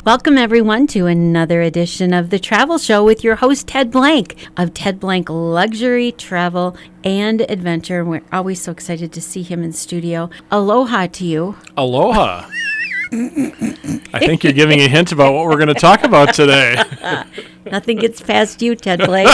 Welcome, everyone, to another edition of The Travel Show with your host, Ted Blank, of Ted Blank Luxury, Travel, and Adventure. We're always so excited to see him in studio. Aloha to you. Aloha. I think you're giving a hint about what we're going to talk about today. Nothing gets past you, Ted Blank.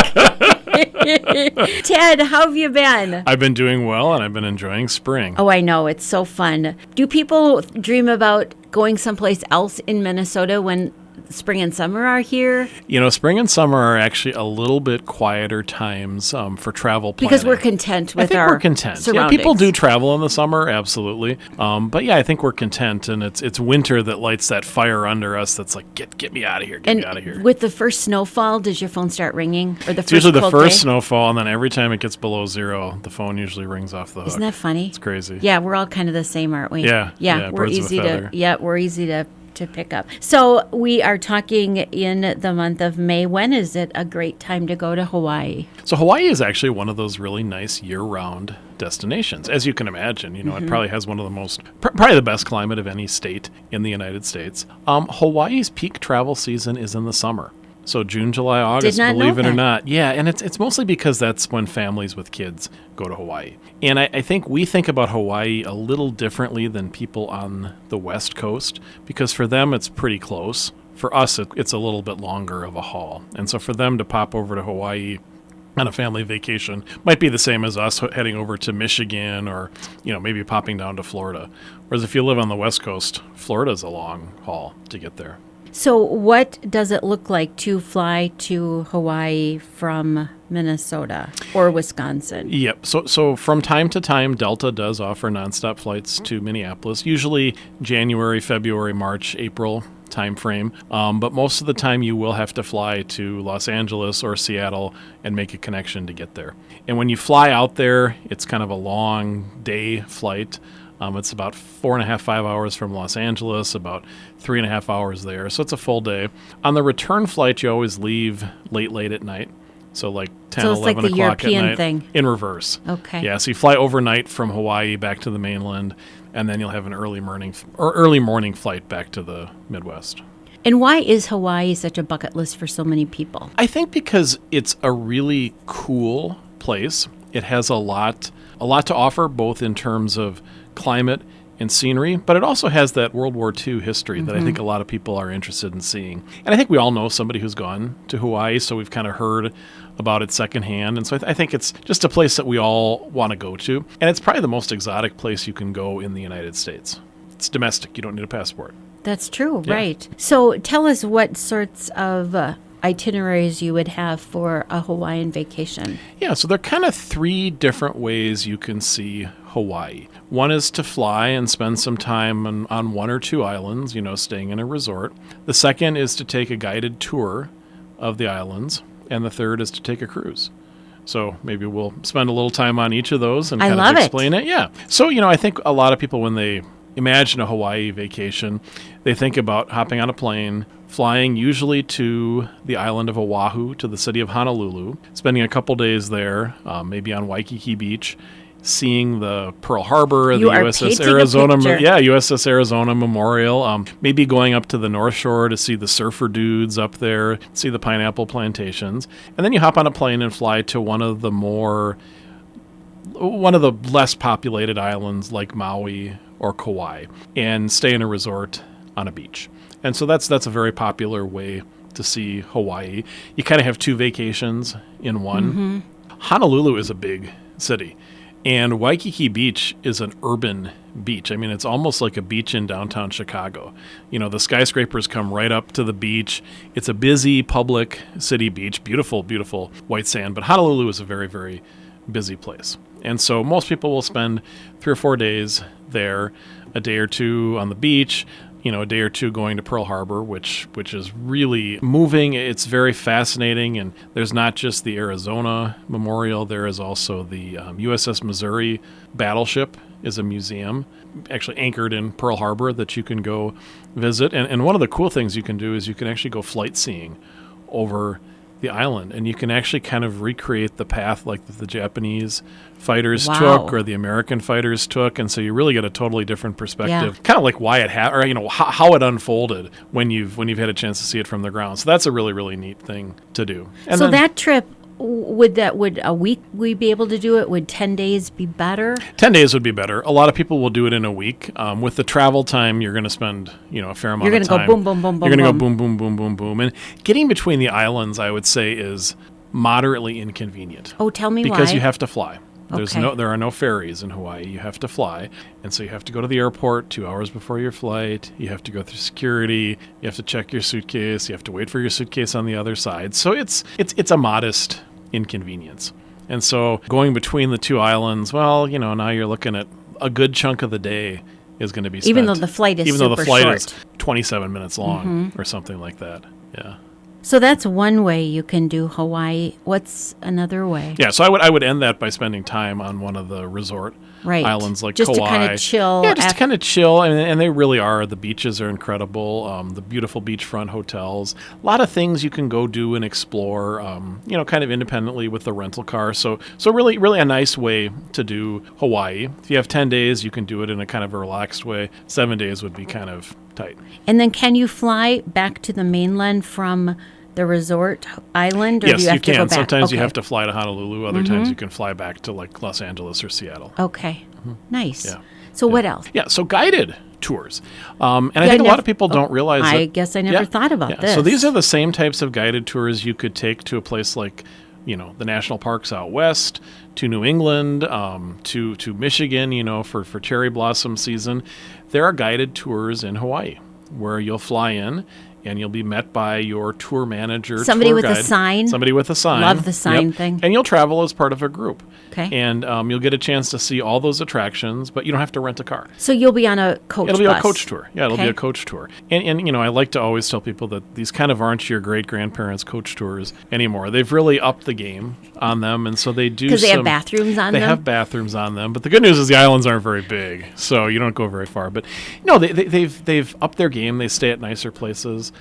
Ted, how have you been? I've been doing well, and I've been enjoying spring. Oh, I know. It's so fun. Do people dream about going someplace else in Minnesota when spring and summer are here? You know, spring and summer are actually a little bit quieter times for travel planning. Because we're content with we're content. surroundings. Yeah, people do travel in the summer, absolutely. But yeah, I think we're content, and it's winter that lights that fire under us that's like, get me out of here, get me out of here. With the first snowfall, does your phone start ringing? Or the It's first usually the cold first day? snowfall, and then every time it gets below zero, the phone usually rings off the hook. Isn't that funny? It's crazy. Yeah, we're all kind of the same, aren't we? Yeah, we're birds of a easy feather. we're easy to pick up. So we are talking in the month of May. When is it a great time to go to Hawaii? So Hawaii is actually one of those really nice year-round destinations. As you can imagine, it probably has one of the most, probably the best climate of any state in the United States. Hawaii's peak travel season is in the summer. So June, July, August, believe it or not. Yeah, and it's mostly because that's when families with kids go to Hawaii. And I think we think about Hawaii a little differently than people on the West Coast, because for them it's pretty close. For us, it's a little bit longer of a haul. And so for them to pop over to Hawaii on a family vacation might be the same as us heading over to Michigan or, maybe popping down to Florida. Whereas if you live on the West Coast, Florida's a long haul to get there. So what does it look like to fly to Hawaii from Minnesota or Wisconsin? Yep. So from time to time, Delta does offer nonstop flights to Minneapolis, usually January, February, March, April timeframe. But most of the time you will have to fly to Los Angeles or Seattle and make a connection to get there. And when you fly out there, it's kind of a long day flight. It's about 4.5, 5 hours from Los Angeles, about 3.5 hours there. So it's a full day. On the return flight, you always leave late at night. So like 10, 11 like the o'clock European at night. thing. In reverse. Okay. Yeah, so you fly overnight from Hawaii back to the mainland, and then you'll have an early morning flight back to the Midwest. And why is Hawaii such a bucket list for so many people? I think because it's a really cool place. It has a lot to offer, both in terms of climate and scenery, but it also has that World War II history that I think a lot of people are interested in seeing. And I think we all know somebody who's gone to Hawaii, so we've kind of heard about it secondhand. And so I think it's just a place that we all want to go to. And it's probably the most exotic place you can go in the United States. It's domestic. You don't need a passport. That's true, Yeah. right. So tell us what sorts of itineraries you would have for a Hawaiian vacation. Yeah, so there are kind of three different ways you can see Hawaii. One is to fly and spend some time on one or two islands, staying in a resort. The second is to take a guided tour of the islands. And the third is to take a cruise. So maybe we'll spend a little time on each of those and kind of explain it. Yeah. So, I think a lot of people, when they imagine a Hawaii vacation, they think about hopping on a plane, flying usually to the island of Oahu, to the city of Honolulu, spending a couple days there, maybe on Waikiki Beach, seeing the Pearl Harbor, the USS Arizona, USS Arizona Memorial, maybe going up to the North Shore to see the surfer dudes up there, see the pineapple plantations, and then you hop on a plane and fly to one of the less populated islands like Maui or Kauai, and stay in a resort on a beach. And so that's a very popular way to see Hawaii. You kind of have two vacations in one. Honolulu is a big city. And Waikiki Beach is an urban beach. I mean, it's almost like a beach in downtown Chicago. The skyscrapers come right up to the beach. It's a busy public city beach, beautiful, beautiful white sand. But Honolulu is a very, very busy place. And so most people will spend 3 or 4 days there, a day or two on the beach, a day or two going to Pearl Harbor, which is really moving. It's very fascinating, and there's not just the Arizona Memorial. There is also the USS Missouri battleship is a museum actually anchored in Pearl Harbor that you can go visit. And one of the cool things you can do is you can actually go flight seeing over the island, and you can actually kind of recreate the path like the Japanese fighters Wow. took or the American fighters took, and so you really get a totally different perspective, kind of like why it or how it unfolded when you've had a chance to see it from the ground. So that's a really, really neat thing to do. And so then, that trip, would a week we be able to do it? Would 10 days be better? 10 days would be better. A lot of people will do it in a week. With the travel time, you're going to spend, a fair amount of time. You're going to go boom, boom, boom, boom. You're going to go boom, boom, boom, boom, boom. And getting between the islands, I would say, is moderately inconvenient. Oh, tell me why. Because you have to fly. Okay. There are no ferries in Hawaii. You have to fly. And so you have to go to the airport 2 hours before your flight. You have to go through security. You have to check your suitcase. You have to wait for your suitcase on the other side. So it's a modest inconvenience. And so going between the two islands, well, now you're looking at a good chunk of the day is going to be spent. Even though the flight is Even though the super flight short. is 27 minutes long or something like that. Yeah. So that's one way you can do Hawaii. What's another way? Yeah, so I would end that by spending time on one of the resort islands like just Kauai. to kind of chill. Yeah, just to kind of chill, and they really are. The beaches are incredible. The beautiful beachfront hotels. A lot of things you can go do and explore. Kind of independently with the rental car. So really, really a nice way to do Hawaii. If you have 10 days, you can do it in a kind of a relaxed way. 7 days would be kind of tight. And then can you fly back to the mainland from the resort island, or Yes, do you have you to can. go back? Sometimes you Okay. have to fly to Honolulu. Other times you can fly back to like Los Angeles or Seattle. Okay. Nice. Yeah. So what else? Yeah, so guided tours. And I think a lot of people don't realize that. I guess I never thought about this. So these are the same types of guided tours you could take to a place like, the national parks out west, to New England, to Michigan, for cherry blossom season. There are guided tours in Hawaii where you'll fly in and you'll be met by your tour manager, Somebody tour with a guide. sign. Somebody with a sign. Love the sign thing. And you'll travel as part of a group. Okay. And you'll get a chance to see all those attractions, but you don't have to rent a car. So you'll be on a coach It'll be bus. a coach tour. Yeah, it'll be Okay. a coach tour. And I like to always tell people that these kind of aren't your great-grandparents' coach tours anymore. They've really upped the game on them, and so they do Because they have bathrooms on They them? have bathrooms on them, but the good news is the islands aren't very big, so you don't go very far. But they've upped their game. They stay at nicer places.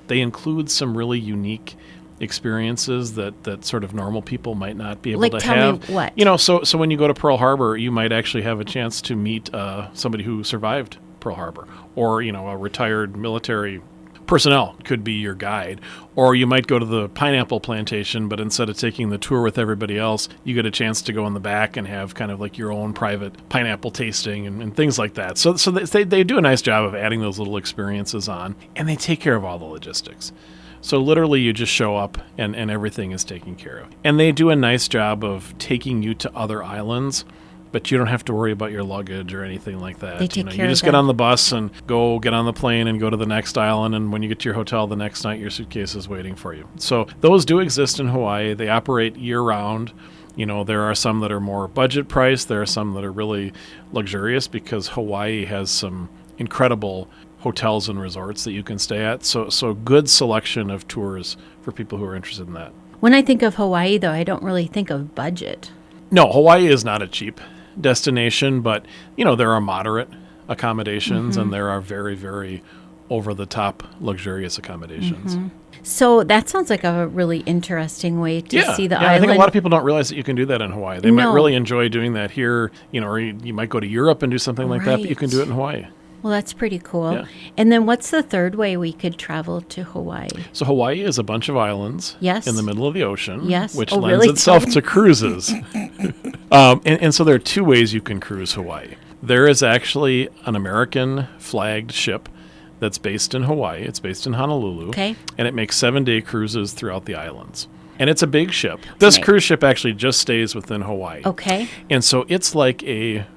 They include some really unique experiences that sort of normal people might not be able Like, to tell have. me what? So when you go to Pearl Harbor, you might actually have a chance to meet somebody who survived Pearl Harbor, or a retired military personnel could be your guide. Or you might go to the pineapple plantation, but instead of taking the tour with everybody else, you get a chance to go in the back and have kind of like your own private pineapple tasting and things like that. So they do a nice job of adding those little experiences on, and they take care of all the logistics. So literally you just show up and everything is taken care of. And they do a nice job of taking you to other islands, but you don't have to worry about your luggage or anything like that. They take care you of just that. get on the bus and go get on the plane and go to the next island, and when you get to your hotel the next night, your suitcase is waiting for you. So those do exist in Hawaii. They operate year-round. There are some that are more budget priced. There are some that are really luxurious because Hawaii has some incredible hotels and resorts that you can stay at. So good selection of tours for people who are interested in that. When I think of Hawaii, though, I don't really think of budget. No, Hawaii is not a cheap destination, but there are moderate accommodations and there are very, very over-the-top luxurious accommodations. So that sounds like a really interesting way to see the island. I think a lot of people don't realize that you can do that in Hawaii. They might No. really enjoy doing that here, or you might go to Europe and do something like that, but you can do it in Hawaii. Well, that's pretty cool. Yeah. And then what's the third way we could travel to Hawaii? So Hawaii is a bunch of islands Yes. in the middle of the ocean, Yes. which Oh, lends really? itself to cruises. And so there are two ways you can cruise Hawaii. There is actually an American flagged ship that's based in Hawaii. It's based in Honolulu. Okay. And it makes 7-day cruises throughout the islands. And it's a big ship. This Right. cruise ship actually just stays within Hawaii. Okay. And so it's like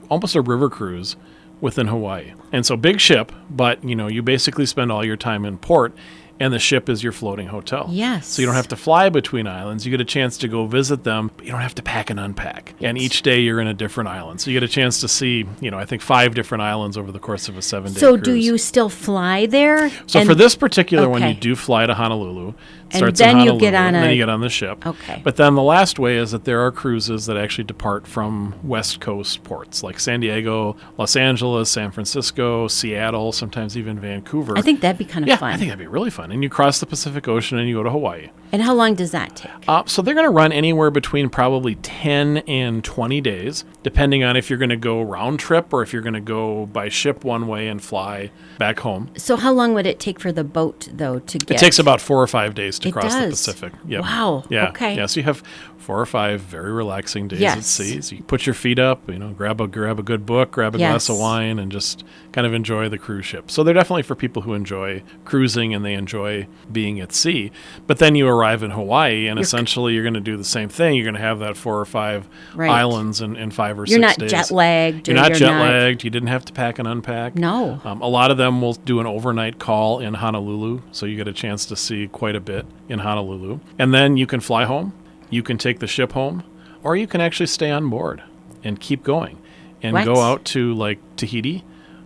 almost a river cruise within Hawaii. And so big ship, but you basically spend all your time in port, and the ship is your floating hotel. Yes. So you don't have to fly between islands. You get a chance to go visit them, but you don't have to pack and unpack. And each day you're in a different island. So you get a chance to see, I think 5 different islands over the course of a 7-day So cruise. do you still fly there? So And- for this particular one, okay. you do fly to Honolulu. It And starts then in you Honolulu, get on and then a- you get on the ship. Okay. But then the last way is that there are cruises that actually depart from West Coast ports like San Diego, Los Angeles, San Francisco. Francisco, Seattle, sometimes even Vancouver. I think that'd be kind of fun. I think that'd be really fun. And you cross the Pacific Ocean and you go to Hawaii. And how long does that take? So they're going to run anywhere between probably 10 and 20 days, depending on if you're going to go round trip or if you're going to go by ship one way and fly back home. So how long would it take for the boat, though, to get? It takes about 4 or 5 days to cross the does. Pacific. Yep. Wow. Yeah. Okay. Yeah. So you have 4 or 5 very relaxing days Yes. at sea. So you put your feet up, grab a good book, grab a glass of wine, and just kind of enjoy the cruise ship. So they're definitely for people who enjoy cruising and they enjoy being at sea. But then you arrive in Hawaii, and essentially you're going to do the same thing. You're going to have that 4 or 5 islands in 5 or 6 days. You're not jet lagged. You're not jet lagged. You didn't have to pack and unpack. No. A lot of them will do an overnight call in Honolulu, so you get a chance to see quite a bit in Honolulu. And then you can fly home. You can take the ship home, or you can actually stay on board and keep going and go out to like Tahiti.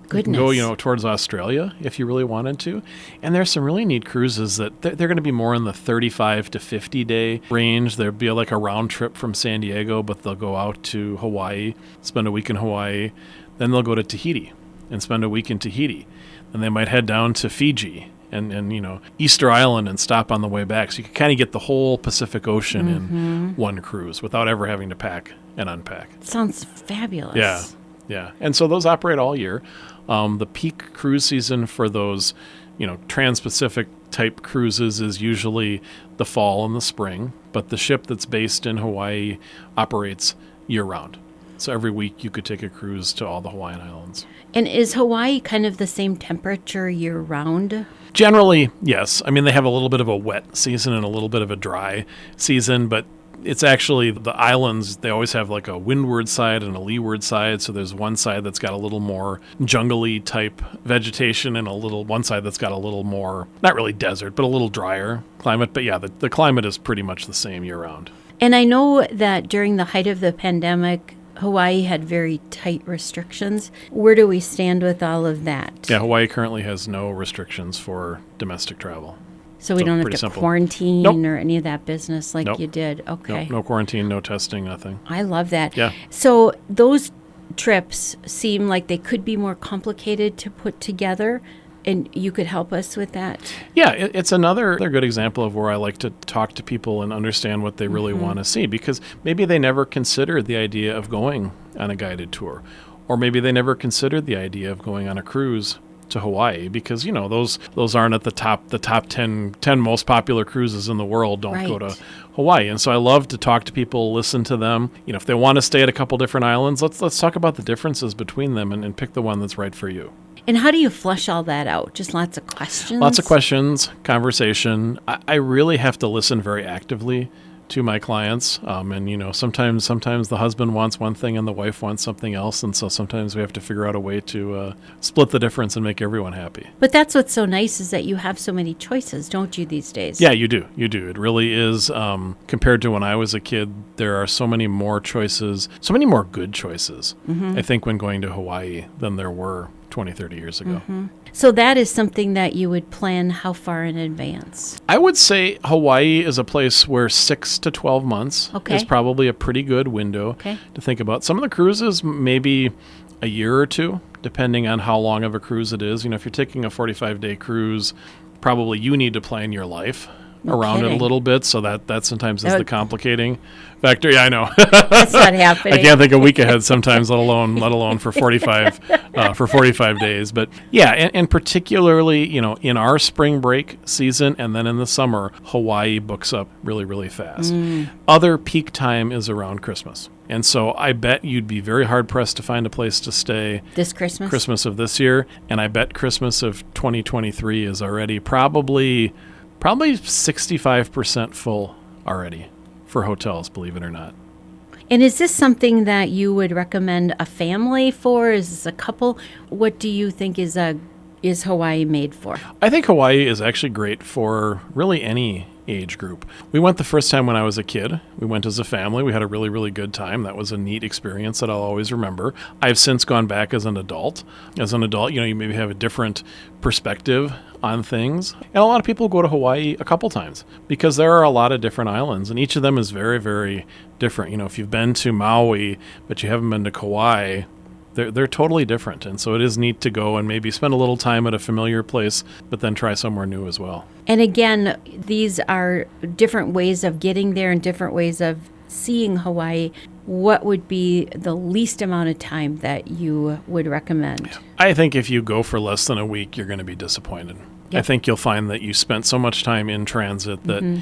Goodness. Go, towards Australia if you really wanted to. And there's some really neat cruises that they're going to be more in the 35 to 50 day range. There'll be like a round trip from San Diego, but they'll go out to Hawaii, spend a week in Hawaii. Then they'll go to Tahiti and spend a week in Tahiti. And they might head down to Fiji and Easter Island and stop on the way back. So you can kind of get the whole Pacific Ocean in one cruise without ever having to pack and unpack. Sounds fabulous. Yeah. And so those operate all year. The peak cruise season for those, trans-Pacific type cruises is usually the fall and the spring, but the ship that's based in Hawaii operates year-round. So every week you could take a cruise to all the Hawaiian Islands. And is Hawaii kind of the same temperature year-round? Generally, yes. I mean, they have a little bit of a wet season and a little bit of a dry season, but it's actually the islands, they always have like a windward side and a leeward side. So there's one side that's got a little more jungly type vegetation and one side that's got a little more, not really desert, but a little drier climate. But yeah, the climate is pretty much the same year round. And I know that during the height of the pandemic, Hawaii had very tight restrictions. Where do we stand with all of that? Yeah, Hawaii currently has no restrictions for domestic travel. So we don't have to simple. quarantine or any of that business like you did. Okay. No quarantine, no testing, nothing. I love that. Yeah. So those trips seem like they could be more complicated to put together, and you could help us with that? Yeah, it's another good example of where I like to talk to people and understand what they really want to see, because maybe they never considered the idea of going on a guided tour, or maybe they never considered the idea of going on a cruise to Hawaii, because those aren't at the top 10 most popular cruises in the world don't go to Hawaii. And so I love to talk to people, listen to them. If they want to stay at a couple different islands, let's talk about the differences between them and pick the one that's right for you. And how do you flesh all that out? Just lots of questions? Lots of questions, conversation. I really have to listen very actively to my clients. And sometimes the husband wants one thing and the wife wants something else. And so sometimes we have to figure out a way to split the difference and make everyone happy. But that's what's so nice, is that you have so many choices, don't you, these days? Yeah, you do. It really is. Compared to when I was a kid, there are so many more choices, so many more good choices, I think, when going to Hawaii than there were 20, 30 years ago. So that is something that you would plan how far in advance? I would say Hawaii is a place where 6 to 12 months is probably a pretty good window to think about. Some of the cruises, maybe a year or two, depending on how long of a cruise it is. If you're taking a 45-day cruise, probably you need to plan your life around it a little bit, so that sometimes is the complicating factor. Yeah, I know. That's not happening. I can't think a week ahead sometimes, let alone for 45 days. But yeah, and particularly in our spring break season and then in the summer, Hawaii books up really, really fast. Other peak time is around Christmas. And so I bet you'd be very hard pressed to find a place to stay this Christmas of this year, and I bet Christmas of 2023 is already probably 65% full already for hotels, believe it or not. And is this something that you would recommend a family for? Is this a couple? What do you think is Hawaii made for? I think Hawaii is actually great for really any age group. We went the first time when I was a kid. We went as a family. We had a really, really good time. That was a neat experience that I'll always remember. I've since gone back as an adult. As an adult, you maybe have a different perspective on things. And a lot of people go to Hawaii a couple times because there are a lot of different islands, and each of them is very, very different. If you've been to Maui, but you haven't been to Kauai, They're totally different. And so it is neat to go and maybe spend a little time at a familiar place, but then try somewhere new as well. And again, these are different ways of getting there and different ways of seeing Hawaii. What would be the least amount of time that you would recommend? I think if you go for less than a week, you're going to be disappointed. Yep. I think you'll find that you spent so much time in transit that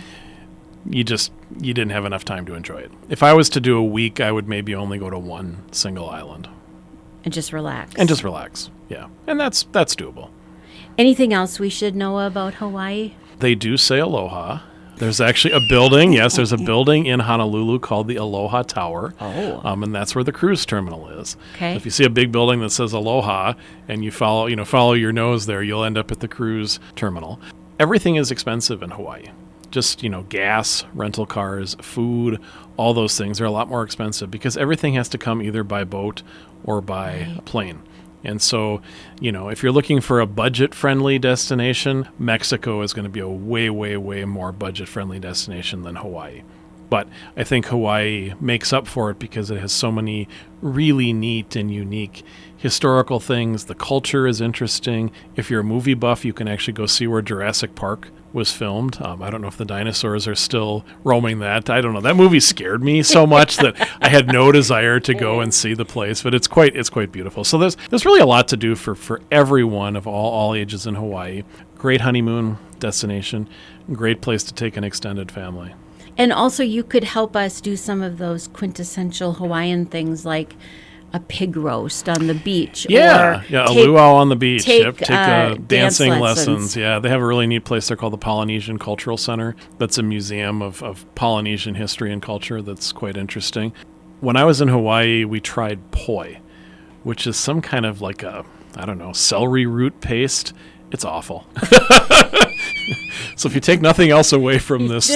you didn't have enough time to enjoy it. If I was to do a week, I would maybe only go to one single island. And just relax. Yeah. And that's doable. Anything else we should know about Hawaii? They do say aloha. There's actually a building. Yes, there's a building in Honolulu called the Aloha Tower. Oh. And that's where the cruise terminal is. Okay. So if you see a big building that says Aloha and you follow your nose there, you'll end up at the cruise terminal. Everything is expensive in Hawaii. Just, gas, rental cars, food, all those things are a lot more expensive because everything has to come either by boat or by plane. And so, if you're looking for a budget-friendly destination, Mexico is going to be a way, way, way more budget-friendly destination than Hawaii. But I think Hawaii makes up for it because it has so many really neat and unique historical things. The culture is interesting. If you're a movie buff, you can actually go see where Jurassic Park was filmed. I don't know if the dinosaurs are still roaming that. I don't know. That movie scared me so much that I had no desire to go and see the place, but it's quite beautiful. So there's really a lot to do for everyone of all ages in Hawaii. Great honeymoon destination, great place to take an extended family. And also you could help us do some of those quintessential Hawaiian things like a pig roast on the beach. Yeah, a luau on the beach. Take dancing dance lessons. Yeah, they have a really neat place there called the Polynesian Cultural Center. That's a museum of Polynesian history and culture that's quite interesting. When I was in Hawaii, we tried poi, which is some kind of like celery root paste. It's awful. So if you take nothing else away from this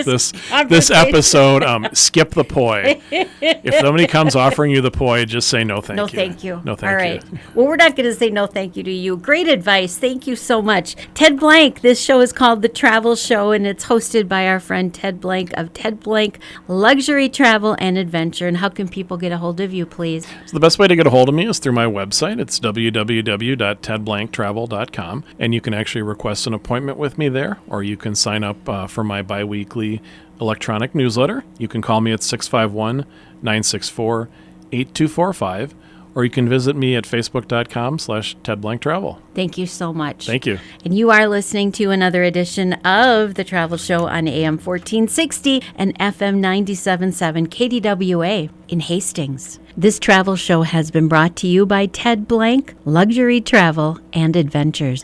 episode, skip the poi. If somebody comes offering you the poi, just say no thank you. No thank you. No thank All right. you. Well, we're not going to say no thank you to you. Great advice. Thank you so much. Ted Blank, this show is called The Travel Show, and it's hosted by our friend Ted Blank of Ted Blank Luxury Travel and Adventure. And how can people get a hold of you, please? So the best way to get a hold of me is through my website. It's www.tedblanktravel.com, and you can actually request an appointment with me there, or you can sign up for my biweekly electronic newsletter. You can call me at 651-964-8245, or you can visit me at facebook.com/tedblanktravel. Thank you so much. Thank you. And you are listening to another edition of The Travel Show on AM 1460 and FM 97.7 KDWA in Hastings. This travel show has been brought to you by Ted Blank Luxury Travel and Adventures.